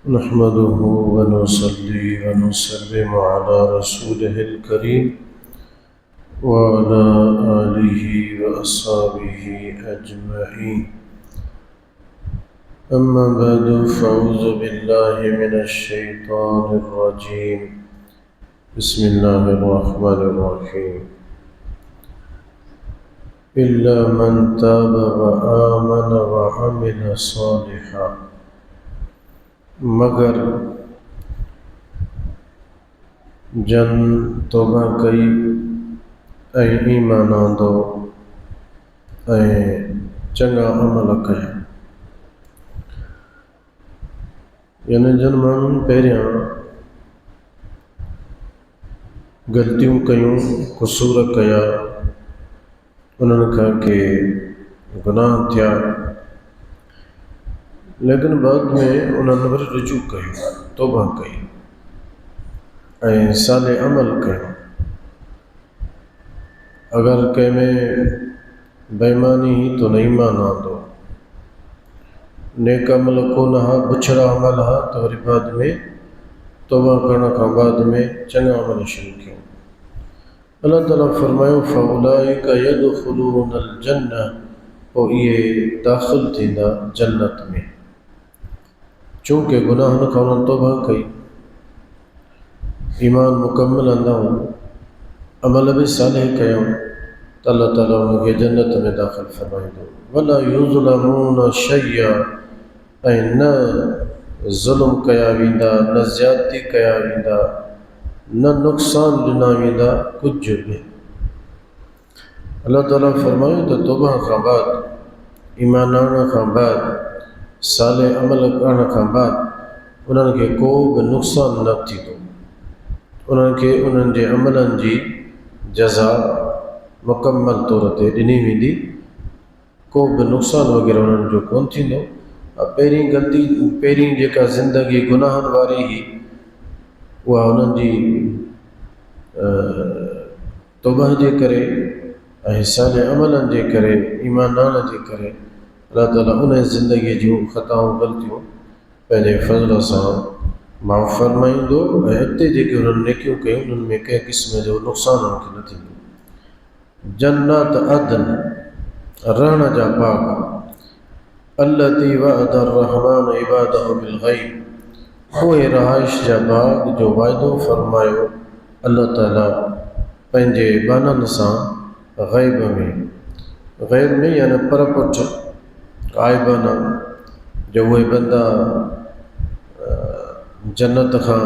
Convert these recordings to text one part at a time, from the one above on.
نحمده ونصلي ونسلم على رسوله الكريم وعلى آله وأصحابه أجمعين. أما بعد فأعوذ بالله من الشيطان الرجيم. بسم الله الرحمن الرحيم. إلا من تاب وآمن وعمل صالحا، مگر جن توبہ کئی اے ایمان آندو اے چنگا عمل کیا، یعنی جن مانن پہریاں غلطیوں کیوں قصور کیا، انہوں نے کہا کہ گناہ تھیا، لیکن بعد میں انہوں نے رجوع کیا، توبہ کی اے صالح عمل کیا. اگر کہ میں بےمانی ہی تو نہیں مانا دو، نیک عمل کو نہ بچھڑا عمل ہا تو وری بعد میں توبہ کرنا کا بعد میں چنگا عمل شروع کیا. اللہ تعالیٰ فرمایا فَأُولَئِكَ يَدْخُلُونَ الْجَنَّةَ، اور یہ داخل تھیندا جنت میں، چونکہ گناہ نہ کھانا توبہ کی، ایمان مکمل اندہ عمل بھی صالح کیا، تو اللہ تعالیٰ ان کے جنت میں داخل فرمائے دو. وَلَا يُظْلَمُونَ شَيْئًا، اے نہ ظلم کیا ویندا، نہ زیادتی کیا ویندا، نہ نقصان ڈنا ویندا کچھ بھی. اللہ تعالیٰ فرمائے تو توبہ کا بعد، ایمان آنا کا بعد، صالح عمل کرنا کا بعد انہوں کے کو بھی نقصان نہ تھی دو، انہوں کے عملن جی جزا مکمل طور تے ڈنی ویندی، کو بھی نقصان وغیرہ انہوں جو کون تھی دو. پہریں غلطی پہریں جیکا زندگی گناہن واری ہی وہ انہوں جی توبہ جے کرے اے صالح عملن جے کرے، ایمان آنا جے کرے، اللہ تعالیٰ انہیں زندگی جو خطاؤں غلطیوں پہلے فضل سے معاف فرمائیں دو. اتے جے کہ انہوں نے کیوں کہ انہوں میں کئی قسم جو نقصان ہوں کہ نہ تھی دو. جنات عدن، رہنا جا باغ، التی وعد الرحمن عبادہ بالغیب، وہ رہائش جا باغ جو وعدو فرمایو اللہ تعالیٰ پنجے بانن ساں غیب میں. غیب میں یعنی پرپٹ غائبانہ جو وہ بندہ جنت کا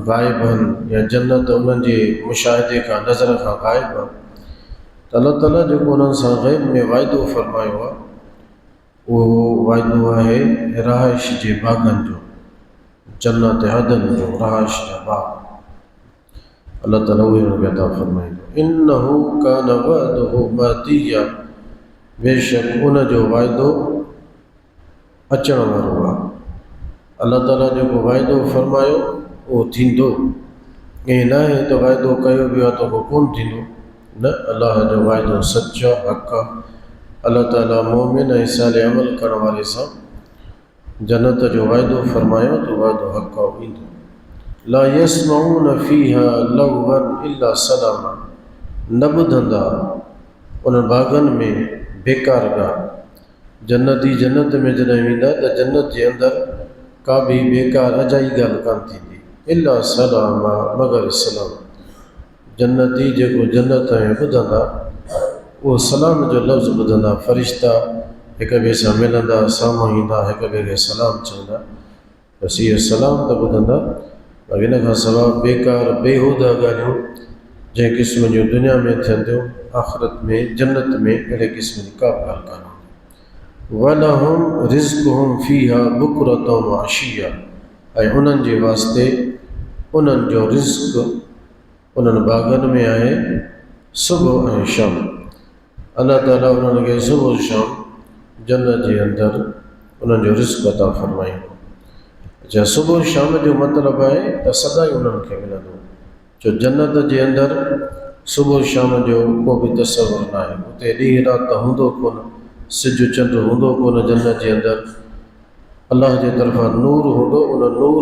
غائب ہیں یا جنت انہوں جے مشاہدے کا نظر کا غائب ہیں، تو اللہ تعالیٰ جو انہوں سے غیب میں وعدو فرمایو ہوا، وہ وعدو ہے رہائش جے باغن جو جنت عدن جو رہائش جا باغ، اللہ تعالیٰ وہ انہوں عطا فرمائے دو. انہو کان وعدہ ماتیا، بے شک انہوں جو وعدو اچھا ہوا. اللہ تعالیٰ جو کو وعدو فرمایو وہ تھیندو، یہ نہ ہے تو وعدو کہو بھی تو کو کون تھیندو، نہ اللہ جو وعدو سچا حقا. اللہ تعالیٰ مومن ہے صالح عمل کرنے والے سا جنت جو وعدو فرمایو تو وعدو حقا ہوئیندو. لا يسمعون فيها لغوا الا سلاما، نہ بدھندا ان باغن میں بیکار گا. جنتی جنت میں جنہیں ویندا تو جنت کے اندر کا بھی بیکار اجائی گل کان تھیندی، الا سلاما مگر سلام. جنتی جو جنت میں بدھندا وہ سلام جو لفظ بدھندا، فرشتہ ایک بے سے ملندا، ساموں ہیندا، ایک بے کے سلام چوندا، بس یہ سلام تو بدھندا. لیکن کا سواب بیکار بےہودہ گالیوں جن قسم جو دنیا میں تھندو آخرت میں جنت میں اڑے قسم کی کا گال کانا. وَلَهُمْ رِزْقُهُمْ فِيهَا بُكْرَةً وَعَشِيًّا، اے انہن جے واسطے انہن جو رزق انہن باغن میں آئے صبح و شام. اللہ تعالیٰ انہن کے صبح و شام جنت کے اندر انہن جو رزق عطا فرمائیں. اچھا صبح و شام جو مطلب ہے تو سدا ہی انہوں کے ملندو، جو جنت کے اندر صبح و شام جو کو بھی تصور نہ ہے، اتنے ڈینہں رات ہوندو کون، سج چنڈ ہوندو کون جنت کے اندر. اللہ جے طرفاں نور ہونڈو، ان نور